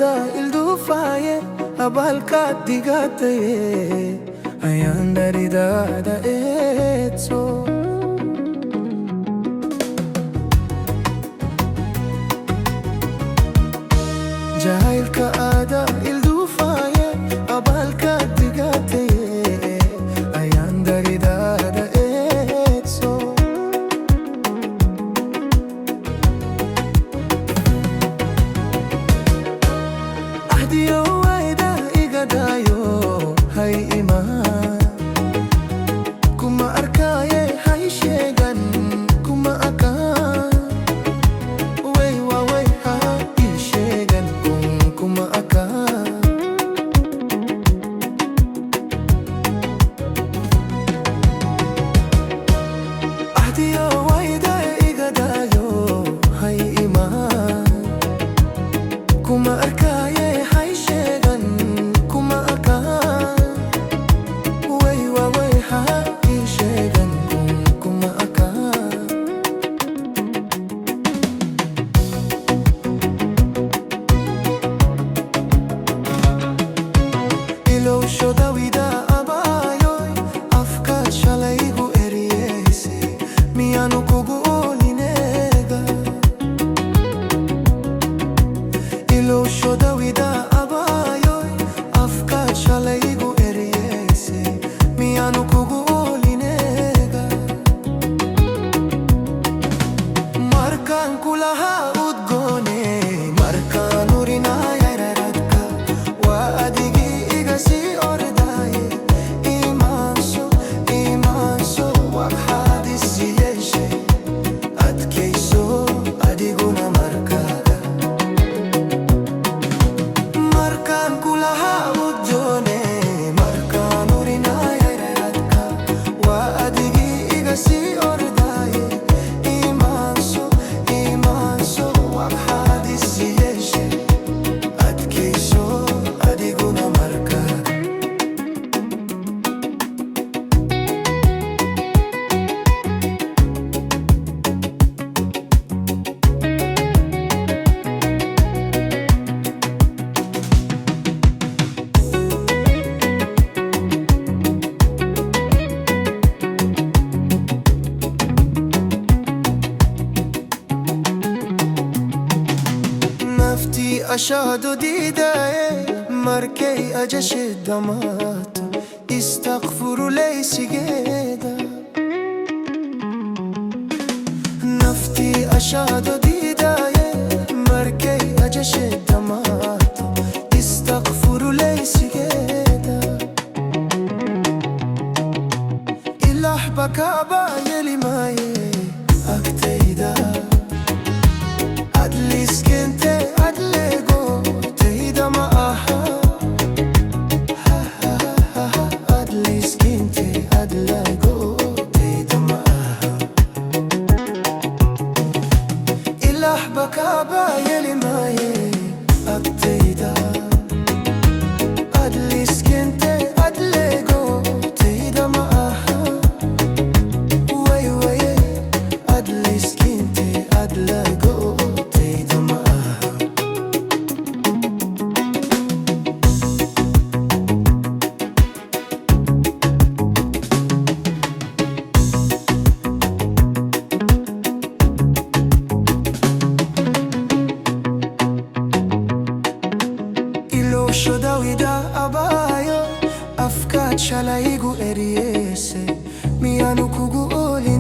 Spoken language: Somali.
ada ildufaye abalka digataye ayandari dada etso jahilka ada ildufaye abalka digataye ayandari dada etso ahdiyo waida igadayo hay ima kuma arkaye hay sheegan kuma aka way wa way ha I sheegan kuma aka ahdiyo waida igadayo hay ima kuma arkaye hay sheegan kuma aka way wa way ha I sheegan kuma aka ilow shodawida abayoy afka shalaygu eriyeyse miyanu kugu olinega ilow shodawida abayoy afka shalaygu eriyeyse miyanu kugu olinega markan kulaha udgone markan urinaya raradka wa adigi igasi ordaye imanso imanso wak hadis yeshe adkeyso adiguna markaga markan kulaha udgone markan urinaya raradka wa adigi igasi ordaye imanso imanso wak hadis yeshe adkeyso adiguna markaga نفتي أشهد ديداي مركي أجش الدمات استغفر لي سجيدا نفتي أشهد ديداي مركي أجش الدمات استغفر لي سجيدا إله بكابا يلي ماي أكتيدا أدلس كنت أدلقو تهيدا معاها أدلس كنت أدلقو تهيدا معاها إله بكابا يلي ماي أكتيدا أدلس كنت أدلقو تهيدا معاها وي وي أدلس كنت أدلقو تهيدا معاها ilow shodawida abayo afka shalaygu eriyeyse miyanu kugu olin